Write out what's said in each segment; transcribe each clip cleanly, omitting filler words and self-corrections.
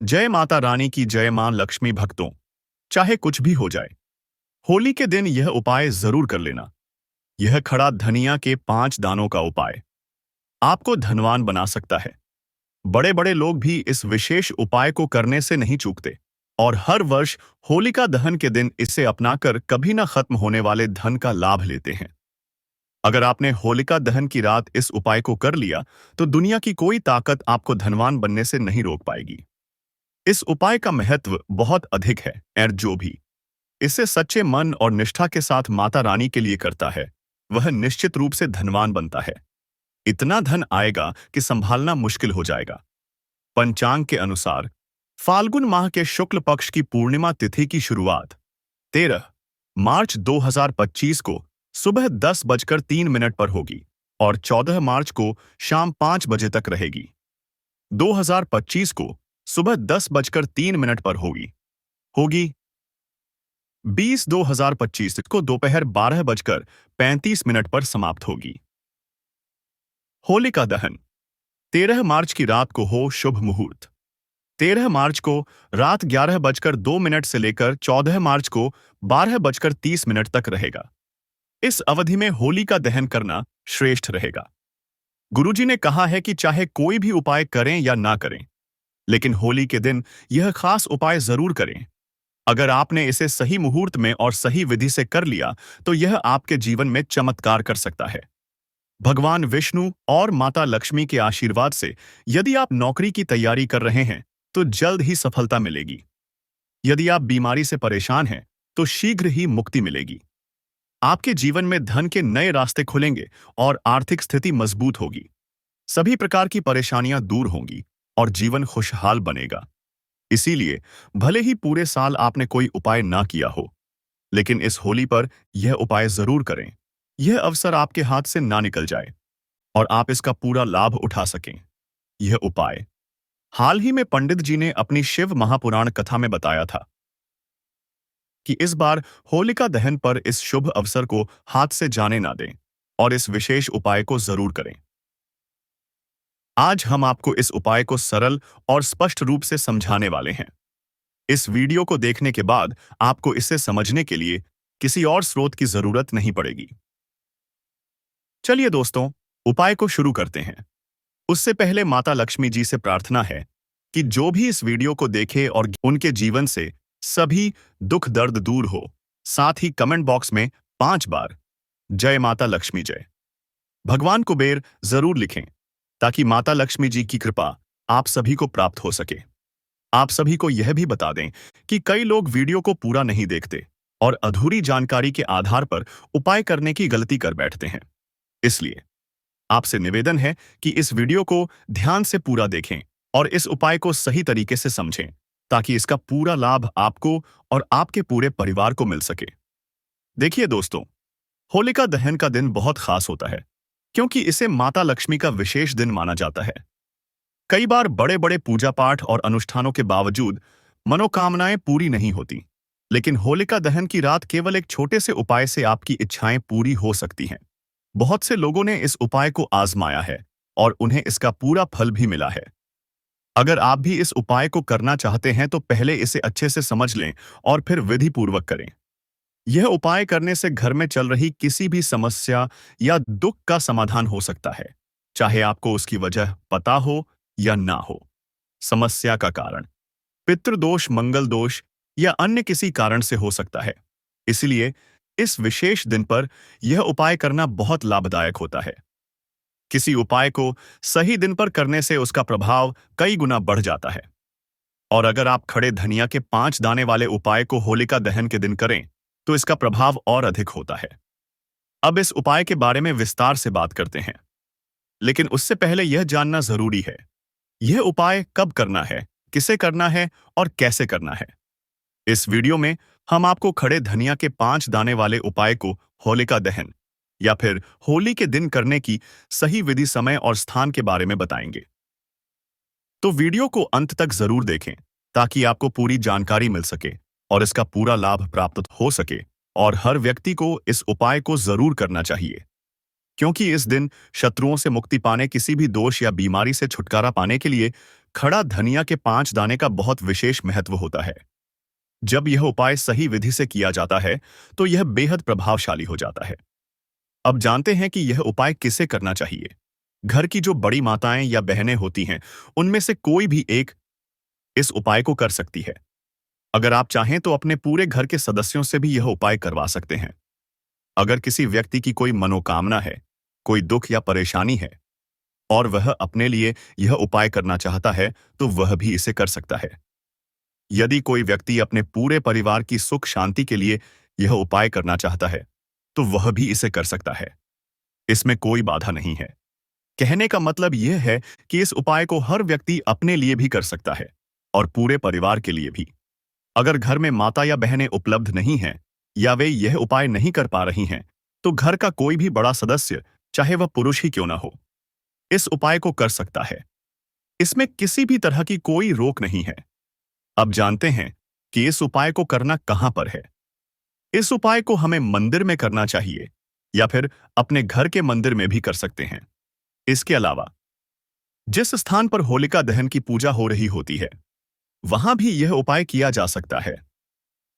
जय माता रानी की जय। मां लक्ष्मी भक्तों, चाहे कुछ भी हो जाए, होली के दिन यह उपाय जरूर कर लेना। यह खड़ा धनिया के 5 दानों का उपाय आपको धनवान बना सकता है। बड़े बड़े लोग भी इस विशेष उपाय को करने से नहीं चूकते और हर वर्ष होलिका दहन के दिन इसे अपनाकर कभी न खत्म होने वाले धन का लाभ लेते हैं। अगर आपने होलिका दहन की रात इस उपाय को कर लिया तो दुनिया की कोई ताकत आपको धनवान बनने से नहीं रोक पाएगी। इस उपाय का महत्व बहुत अधिक है और जो भी इसे सच्चे मन और निष्ठा के साथ माता रानी के लिए करता है, वह निश्चित रूप से धनवान बनता है। इतना धन आएगा कि संभालना मुश्किल हो जाएगा। पंचांग के अनुसार फाल्गुन माह के शुक्ल पक्ष की पूर्णिमा तिथि की शुरुआत 13 मार्च 2025 को सुबह 10:03 पर होगी और 14 मार्च को शाम 5 बजे तक रहेगी। 2025 को सुबह 10:03 पर होगी होगी 20/2025 को दोपहर 12:35 पर समाप्त होगी। होलिका दहन 13 मार्च की रात को हो शुभ मुहूर्त। 13 मार्च को रात 11:02 से लेकर 14 मार्च को 12:30 तक रहेगा। इस अवधि में होलिका दहन करना श्रेष्ठ रहेगा। गुरुजी ने कहा है कि चाहे कोई भी उपाय करें या ना करें, लेकिन होली के दिन यह खास उपाय जरूर करें। अगर आपने इसे सही मुहूर्त में और सही विधि से कर लिया तो यह आपके जीवन में चमत्कार कर सकता है। भगवान विष्णु और माता लक्ष्मी के आशीर्वाद से यदि आप नौकरी की तैयारी कर रहे हैं तो जल्द ही सफलता मिलेगी। यदि आप बीमारी से परेशान हैं तो शीघ्र ही मुक्ति मिलेगी। आपके जीवन में धन के नए रास्ते खुलेंगे और आर्थिक स्थिति मजबूत होगी। सभी प्रकार की परेशानियां दूर होंगी और जीवन खुशहाल बनेगा। इसीलिए भले ही पूरे साल आपने कोई उपाय ना किया हो, लेकिन इस होली पर यह उपाय जरूर करें। यह अवसर आपके हाथ से ना निकल जाए और आप इसका पूरा लाभ उठा सकें। यह उपाय हाल ही में पंडित जी ने अपनी शिव महापुराण कथा में बताया था कि इस बार होलिका दहन पर इस शुभ अवसर को हाथ से जाने ना दें और इस विशेष उपाय को जरूर करें। आज हम आपको इस उपाय को सरल और स्पष्ट रूप से समझाने वाले हैं। इस वीडियो को देखने के बाद आपको इसे समझने के लिए किसी और स्रोत की जरूरत नहीं पड़ेगी। चलिए दोस्तों, उपाय को शुरू करते हैं। उससे पहले माता लक्ष्मी जी से प्रार्थना है कि जो भी इस वीडियो को देखे और उनके जीवन से सभी दुख दर्द दूर हो। साथ ही कमेंट बॉक्स में 5 बार जय माता लक्ष्मी जय भगवान कुबेर जरूर लिखें, ताकि माता लक्ष्मी जी की कृपा आप सभी को प्राप्त हो सके। आप सभी को यह भी बता दें कि कई लोग वीडियो को पूरा नहीं देखते और अधूरी जानकारी के आधार पर उपाय करने की गलती कर बैठते हैं। इसलिए आपसे निवेदन है कि इस वीडियो को ध्यान से पूरा देखें और इस उपाय को सही तरीके से समझें, ताकि इसका पूरा लाभ आपको और आपके पूरे परिवार को मिल सके। देखिए दोस्तों, होलिका दहन का दिन बहुत खास होता है क्योंकि इसे माता लक्ष्मी का विशेष दिन माना जाता है। कई बार बड़े बड़े पूजा पाठ और अनुष्ठानों के बावजूद मनोकामनाएं पूरी नहीं होती, लेकिन होलिका दहन की रात केवल एक छोटे से उपाय से आपकी इच्छाएं पूरी हो सकती हैं। बहुत से लोगों ने इस उपाय को आजमाया है और उन्हें इसका पूरा फल भी मिला है। अगर आप भी इस उपाय को करना चाहते हैं तो पहले इसे अच्छे से समझ लें और फिर विधि पूर्वक करें। यह उपाय करने से घर में चल रही किसी भी समस्या या दुख का समाधान हो सकता है, चाहे आपको उसकी वजह पता हो या ना हो। समस्या का कारण पितृदोष, मंगल दोष या अन्य किसी कारण से हो सकता है। इसलिए इस विशेष दिन पर यह उपाय करना बहुत लाभदायक होता है। किसी उपाय को सही दिन पर करने से उसका प्रभाव कई गुना बढ़ जाता है। और अगर आप खड़े धनिया के 5 दाने वाले उपाय को होलिका दहन के दिन करें तो इसका प्रभाव और अधिक होता है। अब इस उपाय के बारे में विस्तार से बात करते हैं, लेकिन उससे पहले यह जानना जरूरी है, यह उपाय कब करना है, किसे करना है और कैसे करना है। इस वीडियो में हम आपको खड़े धनिया के 5 दाने वाले उपाय को होलिका दहन या फिर होली के दिन करने की सही विधि, समय और स्थान के बारे में बताएंगे। तो वीडियो को अंत तक जरूर देखें ताकि आपको पूरी जानकारी मिल सके और इसका पूरा लाभ प्राप्त हो सके। और हर व्यक्ति को इस उपाय को जरूर करना चाहिए, क्योंकि इस दिन शत्रुओं से मुक्ति पाने, किसी भी दोष या बीमारी से छुटकारा पाने के लिए खड़ा धनिया के 5 दाने का बहुत विशेष महत्व होता है। जब यह उपाय सही विधि से किया जाता है तो यह बेहद प्रभावशाली हो जाता है। अब जानते हैं कि यह उपाय किसे करना चाहिए। घर की जो बड़ी माताएं या बहनें होती हैं, उनमें से कोई भी एक इस उपाय को कर सकती है। अगर आप चाहें तो अपने पूरे घर के सदस्यों से भी यह उपाय करवा सकते हैं। अगर किसी व्यक्ति की कोई मनोकामना है, कोई दुख या परेशानी है और वह अपने लिए यह उपाय करना चाहता है, तो वह भी इसे कर सकता है। यदि कोई व्यक्ति अपने पूरे परिवार की सुख शांति के लिए यह उपाय करना चाहता है, तो वह भी इसे कर सकता है। इसमें कोई बाधा नहीं है। कहने का मतलब यह है कि इस उपाय को हर व्यक्ति अपने लिए भी कर सकता है और पूरे परिवार के लिए भी। अगर घर में माता या बहनें उपलब्ध नहीं हैं या वे यह उपाय नहीं कर पा रही हैं, तो घर का कोई भी बड़ा सदस्य, चाहे वह पुरुष ही क्यों ना हो, इस उपाय को कर सकता है। इसमें किसी भी तरह की कोई रोक नहीं है। अब जानते हैं कि इस उपाय को करना कहां पर है। इस उपाय को हमें मंदिर में करना चाहिए या फिर अपने घर के मंदिर में भी कर सकते हैं। इसके अलावा जिस स्थान पर होलिका दहन की पूजा हो रही होती है, वहां भी यह उपाय किया जा सकता है।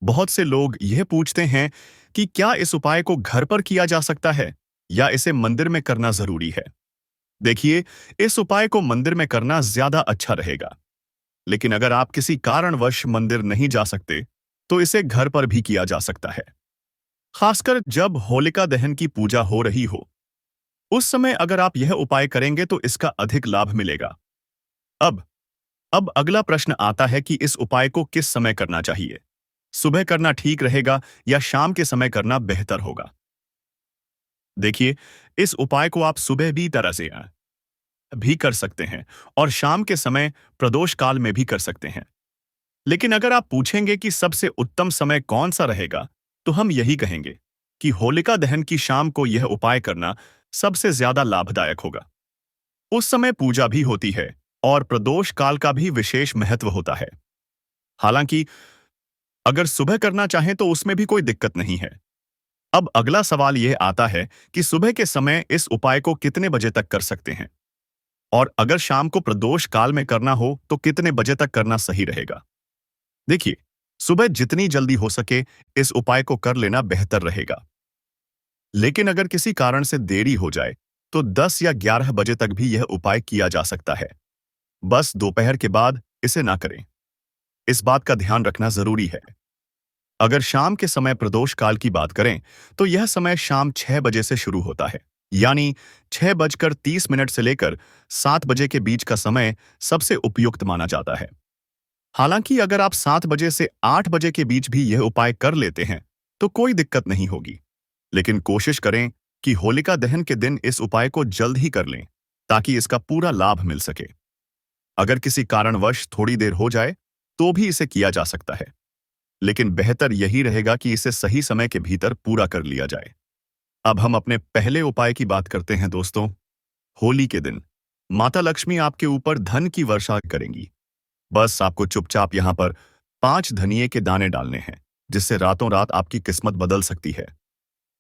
बहुत से लोग यह पूछते हैं कि क्या इस उपाय को घर पर किया जा सकता है या इसे मंदिर में करना जरूरी है। देखिए, इस उपाय को मंदिर में करना ज्यादा अच्छा रहेगा, लेकिन अगर आप किसी कारणवश मंदिर नहीं जा सकते, तो इसे घर पर भी किया जा सकता है। खासकर जब होलिका दहन की पूजा हो रही हो, उस समय अगर आप यह उपाय करेंगे तो इसका अधिक लाभ मिलेगा। अब अब अगला प्रश्न आता है कि इस उपाय को किस समय करना चाहिए। सुबह करना ठीक रहेगा या शाम के समय करना बेहतर होगा। देखिए, इस उपाय को आप सुबह भी तरह से भी कर सकते हैं और शाम के समय प्रदोष काल में भी कर सकते हैं। लेकिन अगर आप पूछेंगे कि सबसे उत्तम समय कौन सा रहेगा, तो हम यही कहेंगे कि होलिका दहन की शाम को यह उपाय करना सबसे ज्यादा लाभदायक होगा। उस समय पूजा भी होती है और प्रदोष काल का भी विशेष महत्व होता है। हालांकि अगर सुबह करना चाहें तो उसमें भी कोई दिक्कत नहीं है। अब अगला सवाल यह आता है कि सुबह के समय इस उपाय को कितने बजे तक कर सकते हैं, और अगर शाम को प्रदोष काल में करना हो तो कितने बजे तक करना सही रहेगा। देखिए, सुबह जितनी जल्दी हो सके इस उपाय को कर लेना बेहतर रहेगा। लेकिन अगर किसी कारण से देरी हो जाए तो 10 या 11 बजे तक भी यह उपाय किया जा सकता है। बस दोपहर के बाद इसे ना करें। इस बात का ध्यान रखना जरूरी है। अगर शाम के समय प्रदोष काल की बात करें तो यह समय शाम 6 बजे से शुरू होता है, यानी 6:30 से लेकर 7 बजे के बीच का समय सबसे उपयुक्त माना जाता है। हालांकि अगर आप 7 बजे से 8 बजे के बीच भी यह उपाय कर लेते हैं तो कोई दिक्कत नहीं होगी। लेकिन कोशिश करें कि होलिका दहन के दिन इस उपाय को जल्द ही कर लें, ताकि इसका पूरा लाभ मिल सके। अगर किसी कारणवश थोड़ी देर हो जाए तो भी इसे किया जा सकता है, लेकिन बेहतर यही रहेगा कि इसे सही समय के भीतर पूरा कर लिया जाए। अब हम अपने पहले उपाय की बात करते हैं दोस्तों। होली के दिन माता लक्ष्मी आपके ऊपर धन की वर्षा करेंगी। बस आपको चुपचाप यहां पर 5 धनिये के दाने डालने हैं, जिससे रातों रात आपकी किस्मत बदल सकती है।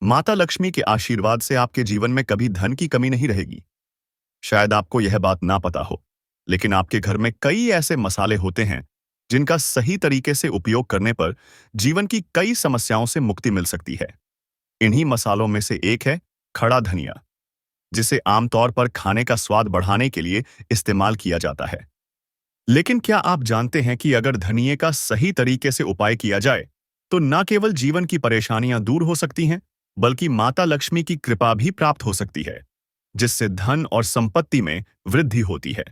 माता लक्ष्मी के आशीर्वाद से आपके जीवन में कभी धन की कमी नहीं रहेगी। शायद आपको यह बात ना पता हो, लेकिन आपके घर में कई ऐसे मसाले होते हैं जिनका सही तरीके से उपयोग करने पर जीवन की कई समस्याओं से मुक्ति मिल सकती है। इन्हीं मसालों में से एक है खड़ा धनिया, जिसे आमतौर पर खाने का स्वाद बढ़ाने के लिए इस्तेमाल किया जाता है। लेकिन क्या आप जानते हैं कि अगर धनिये का सही तरीके से उपाय किया जाए तो न केवल जीवन की परेशानियां दूर हो सकती हैं, बल्कि माता लक्ष्मी की कृपा भी प्राप्त हो सकती है, जिससे धन और संपत्ति में वृद्धि होती है।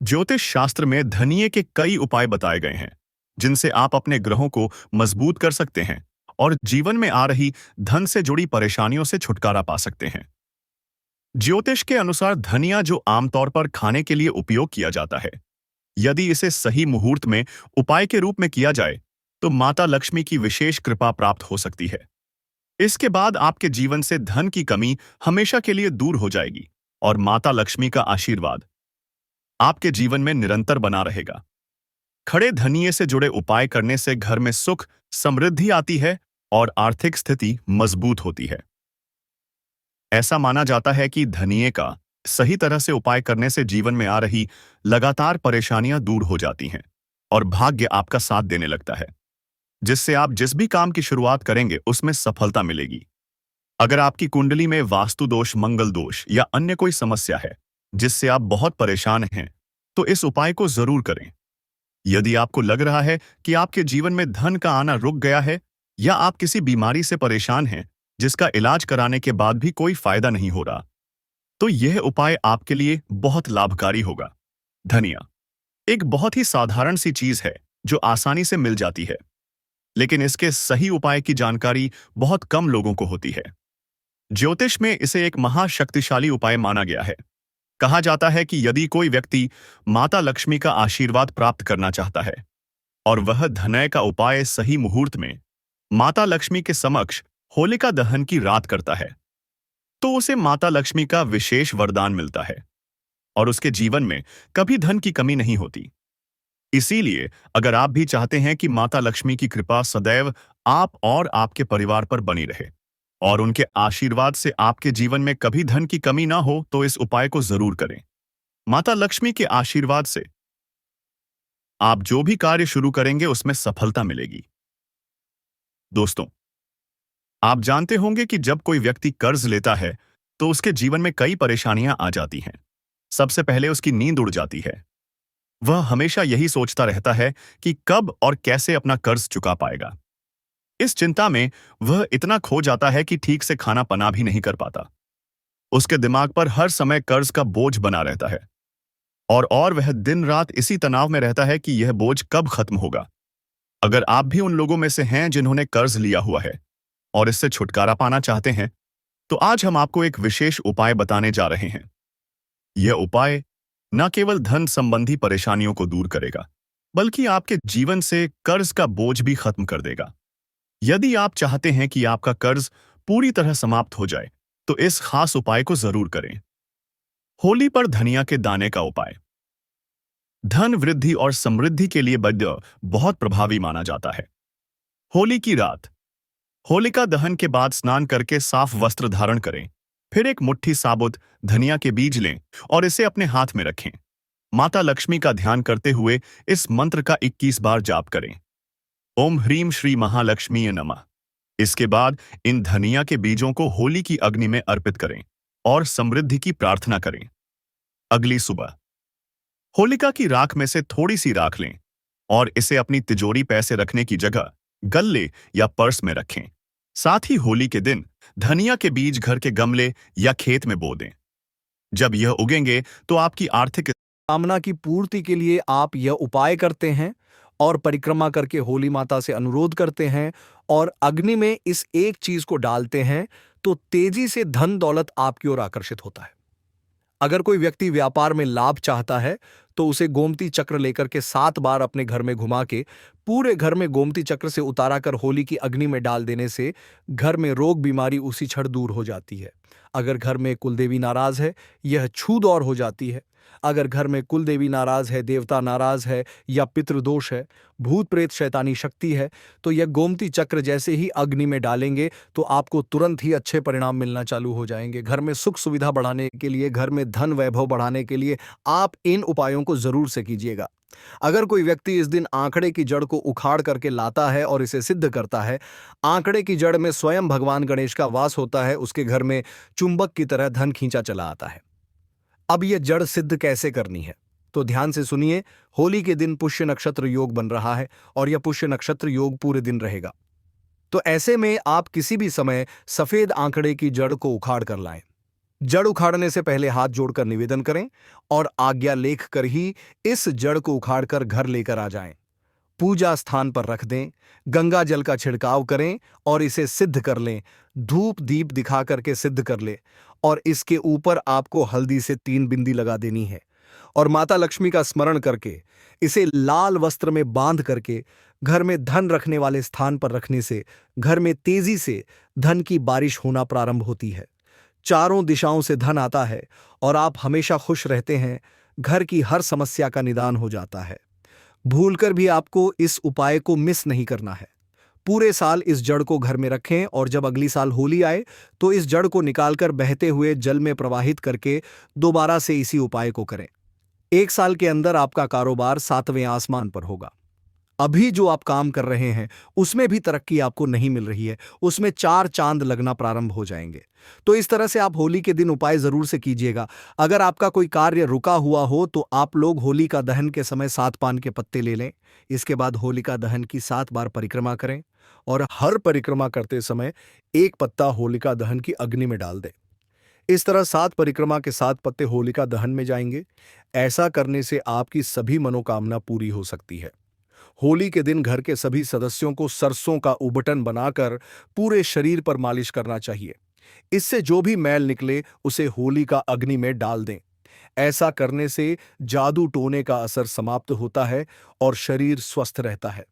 ज्योतिष शास्त्र में धनिये के कई उपाय बताए गए हैं, जिनसे आप अपने ग्रहों को मजबूत कर सकते हैं और जीवन में आ रही धन से जुड़ी परेशानियों से छुटकारा पा सकते हैं। ज्योतिष के अनुसार धनिया, जो आमतौर पर खाने के लिए उपयोग किया जाता है, यदि इसे सही मुहूर्त में उपाय के रूप में किया जाए तो माता लक्ष्मी की विशेष कृपा प्राप्त हो सकती है। इसके बाद आपके जीवन से धन की कमी हमेशा के लिए दूर हो जाएगी और माता लक्ष्मी का आशीर्वाद आपके जीवन में निरंतर बना रहेगा। खड़े धनिये से जुड़े उपाय करने से घर में सुख, समृद्धि आती है और आर्थिक स्थिति मजबूत होती है। ऐसा माना जाता है कि धनिये का सही तरह से उपाय करने से जीवन में आ रही लगातार परेशानियां दूर हो जाती हैं और भाग्य आपका साथ देने लगता है, जिससे आप जिस भी काम की शुरुआत करेंगे उसमें सफलता मिलेगी। अगर आपकी कुंडली में वास्तु दोष, मंगल दोष या अन्य कोई समस्या है जिससे आप बहुत परेशान हैं, तो इस उपाय को जरूर करें। यदि आपको लग रहा है कि आपके जीवन में धन का आना रुक गया है या आप किसी बीमारी से परेशान हैं जिसका इलाज कराने के बाद भी कोई फायदा नहीं हो रहा, तो यह उपाय आपके लिए बहुत लाभकारी होगा। धनिया एक बहुत ही साधारण सी चीज है जो आसानी से मिल जाती है, लेकिन इसके सही उपाय की जानकारी बहुत कम लोगों को होती है। ज्योतिष में इसे एक महाशक्तिशाली उपाय माना गया है। कहा जाता है कि यदि कोई व्यक्ति माता लक्ष्मी का आशीर्वाद प्राप्त करना चाहता है और वह धनय का उपाय सही मुहूर्त में माता लक्ष्मी के समक्ष होलिका दहन की रात करता है, तो उसे माता लक्ष्मी का विशेष वरदान मिलता है और उसके जीवन में कभी धन की कमी नहीं होती। इसीलिए अगर आप भी चाहते हैं कि माता लक्ष्मी की कृपा सदैव आप और आपके परिवार पर बनी रहे और उनके आशीर्वाद से आपके जीवन में कभी धन की कमी ना हो, तो इस उपाय को जरूर करें। माता लक्ष्मी के आशीर्वाद से आप जो भी कार्य शुरू करेंगे उसमें सफलता मिलेगी। दोस्तों, आप जानते होंगे कि जब कोई व्यक्ति कर्ज लेता है तो उसके जीवन में कई परेशानियां आ जाती हैं। सबसे पहले उसकी नींद उड़ जाती है। वह हमेशा यही सोचता रहता है कि कब और कैसे अपना कर्ज चुका पाएगा। इस चिंता में वह इतना खो जाता है कि ठीक से खाना पना भी नहीं कर पाता। उसके दिमाग पर हर समय कर्ज का बोझ बना रहता है और वह दिन रात इसी तनाव में रहता है कि यह बोझ कब खत्म होगा। अगर आप भी उन लोगों में से हैं जिन्होंने कर्ज लिया हुआ है और इससे छुटकारा पाना चाहते हैं, तो आज हम आपको एक विशेष उपाय बताने जा रहे हैं। यह उपाय न केवल धन संबंधी परेशानियों को दूर करेगा, बल्कि आपके जीवन से कर्ज का बोझ भी खत्म कर देगा। यदि आप चाहते हैं कि आपका कर्ज पूरी तरह समाप्त हो जाए, तो इस खास उपाय को जरूर करें। होली पर धनिया के दाने का उपाय धन वृद्धि और समृद्धि के लिए बहुत प्रभावी माना जाता है। होली की रात होलिका दहन के बाद स्नान करके साफ वस्त्र धारण करें। फिर एक मुट्ठी साबुत धनिया के बीज लें और इसे अपने हाथ में रखें। माता लक्ष्मी का ध्यान करते हुए इस मंत्र का 21 बार जाप करें। ओम ह्रीम श्री महालक्ष्मी नमः। इसके बाद इन धनिया के बीजों को होली की अग्नि में अर्पित करें और समृद्धि की प्रार्थना करें। अगली सुबह होलिका की राख में से थोड़ी सी राख लें और इसे अपनी तिजोरी पैसे रखने की जगह गल्ले या पर्स में रखें। साथ ही होली के दिन धनिया के बीज घर के गमले या खेत में बो दें। जब यह उगेंगे तो आपकी आर्थिक कामना की पूर्ति के लिए आप यह उपाय करते हैं और परिक्रमा करके होली माता से अनुरोध करते हैं और अग्नि में इस एक चीज को डालते हैं, तो तेजी से धन दौलत आपकी ओर आकर्षित होता है। अगर कोई व्यक्ति व्यापार में लाभ चाहता है तो उसे गोमती चक्र लेकर के 7 बार अपने घर में घुमा के पूरे घर में गोमती चक्र से उतारा कर होली की अग्नि में डाल देने से घर में रोग बीमारी उसी क्षण दूर हो जाती है। अगर घर में कुलदेवी नाराज है, यह छूत और हो जाती है। अगर घर में कुलदेवी नाराज है, देवता नाराज है या पितृदोष है, भूत प्रेत शैतानी शक्ति है, तो यह गोमती चक्र जैसे ही अग्नि में डालेंगे तो आपको तुरंत ही अच्छे परिणाम मिलना चालू हो जाएंगे। घर में सुख सुविधा बढ़ाने के लिए, घर में धन वैभव बढ़ाने के लिए आप इन उपायों को जरूर से कीजिएगा। अगर कोई व्यक्ति इस दिन आंकड़े की जड़ को उखाड़ करके लाता है और इसे सिद्ध करता है, आंकड़े की जड़ में स्वयं भगवान गणेश का वास होता है, उसके घर में चुंबक की तरह धन खींचा चला आता है। अब यह जड़ सिद्ध कैसे करनी है, तो ध्यान से सुनिए। होली के दिन पुष्य नक्षत्र योग बन रहा है और यह पुष्य नक्षत्र योग पूरे दिन रहेगा। तो ऐसे में आप किसी भी समय सफेद आंकड़े की जड़ को उखाड़ कर लाएं। जड़ उखाड़ने से पहले हाथ जोड़कर निवेदन करें और आज्ञा लेख कर ही इस जड़ को उखाड़कर घर लेकर आ जाएं। पूजा स्थान पर रख दें, गंगा जल का छिड़काव करें और इसे सिद्ध कर लें। धूप दीप दिखा करके सिद्ध कर ले और इसके ऊपर आपको हल्दी से 3 बिंदी लगा देनी है और माता लक्ष्मी का स्मरण करके इसे लाल वस्त्र में बांध करके घर में धन रखने वाले स्थान पर रखने से घर में तेजी से धन की बारिश होना प्रारंभ होती है। चारों दिशाओं से धन आता है और आप हमेशा खुश रहते हैं। घर की हर समस्या का निदान हो जाता है। भूलकर भी आपको इस उपाय को मिस नहीं करना है। पूरे साल इस जड़ को घर में रखें और जब अगली साल होली आए तो इस जड़ को निकालकर बहते हुए जल में प्रवाहित करके दोबारा से इसी उपाय को करें। 1 साल के अंदर आपका कारोबार 7वें आसमान पर होगा। अभी जो आप काम कर रहे हैं उसमें भी तरक्की आपको नहीं मिल रही है, उसमें 4 चांद लगना प्रारंभ हो जाएंगे। तो इस तरह से आप होली के दिन उपाय जरूर से कीजिएगा। अगर आपका कोई कार्य रुका हुआ हो तो आप लोग होलिका दहन के समय 7 पान के पत्ते ले लें। इसके बाद होलिका दहन की 7 बार परिक्रमा करें और हर परिक्रमा करते समय एक पत्ता होलिका दहन की अग्नि में डाल दें। इस तरह 7 परिक्रमा के 7 पत्ते होलिका दहन में जाएंगे। ऐसा करने से आपकी सभी मनोकामना पूरी हो सकती है। होली के दिन घर के सभी सदस्यों को सरसों का उबटन बनाकर पूरे शरीर पर मालिश करना चाहिए। इससे जो भी मैल निकले उसे होली का अग्नि में डाल दें। ऐसा करने से जादू टोने का असर समाप्त होता है और शरीर स्वस्थ रहता है।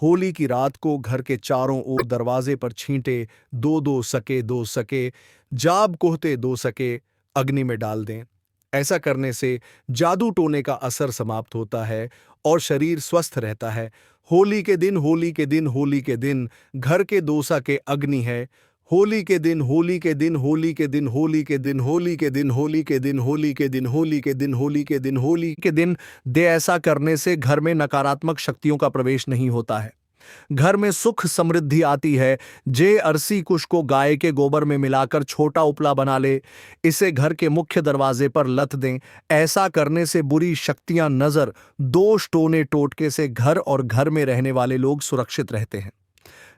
होली की रात को घर के चारों ओर दरवाजे पर छींटे 2-2 सके 2 सके जाब कोहते 2 सके अग्नि में डाल दें। ऐसा करने से जादू टोने का असर समाप्त होता है और शरीर स्वस्थ रहता है। होली के दिन होली के दिन होली के दिन घर के 2 सके अग्नि है। होली के दिन होली के दिन होली के दिन होली के दिन होली के दिन होली के दिन होली के दिन होली के दिन होली के दिन होली के दिन दे। ऐसा करने से घर में नकारात्मक शक्तियों का प्रवेश नहीं होता है, घर में सुख समृद्धि आती है। जे अरसी कुश को गाय के गोबर में मिलाकर छोटा उपला बना ले, इसे घर के मुख्य दरवाजे पर लत दें। ऐसा करने से बुरी शक्तियां, नजर, दोष, टोने टोटके से घर और घर में रहने वाले लोग सुरक्षित रहते हैं।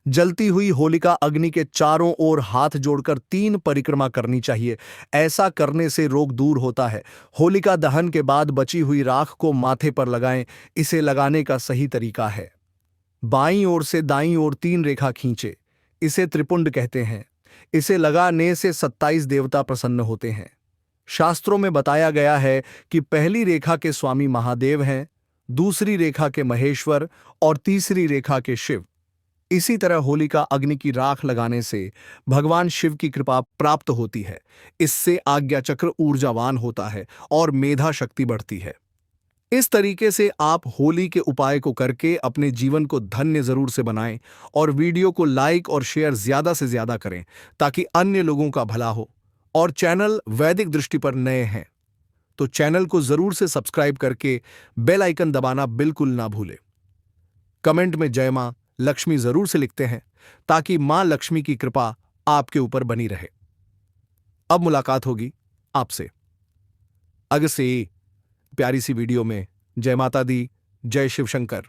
जलती हुई होलिका अग्नि के चारों ओर हाथ जोड़कर 3 परिक्रमा करनी चाहिए। ऐसा करने से रोग दूर होता है। होलिका दहन के बाद बची हुई राख को माथे पर लगाएं। इसे लगाने का सही तरीका है, बाईं ओर से दाईं ओर 3 रेखा खींचे। इसे त्रिपुंड कहते हैं। इसे लगाने से 27 देवता प्रसन्न होते हैं। शास्त्रों में बताया गया है कि पहली रेखा के स्वामी महादेव हैं, दूसरी रेखा के महेश्वर और तीसरी रेखा के शिव। इसी तरह होलिका अग्नि की राख लगाने से भगवान शिव की कृपा प्राप्त होती है। इससे आज्ञा चक्र ऊर्जावान होता है और मेधा शक्ति बढ़ती है। इस तरीके से आप होली के उपाय को करके अपने जीवन को धन्य जरूर से बनाएं और वीडियो को लाइक और शेयर ज्यादा से ज्यादा करें ताकि अन्य लोगों का भला हो। और चैनल वैदिक दृष्टि पर नए हैं तो चैनल को जरूर से सब्सक्राइब करके बेल आइकन दबाना बिल्कुल ना भूलें। कमेंट में जय मां लक्ष्मी जरूर से लिखते हैं ताकि मां लक्ष्मी की कृपा आपके ऊपर बनी रहे। अब मुलाकात होगी आपसे अगसे प्यारी सी वीडियो में। जय माता दी, जय शिव शंकर।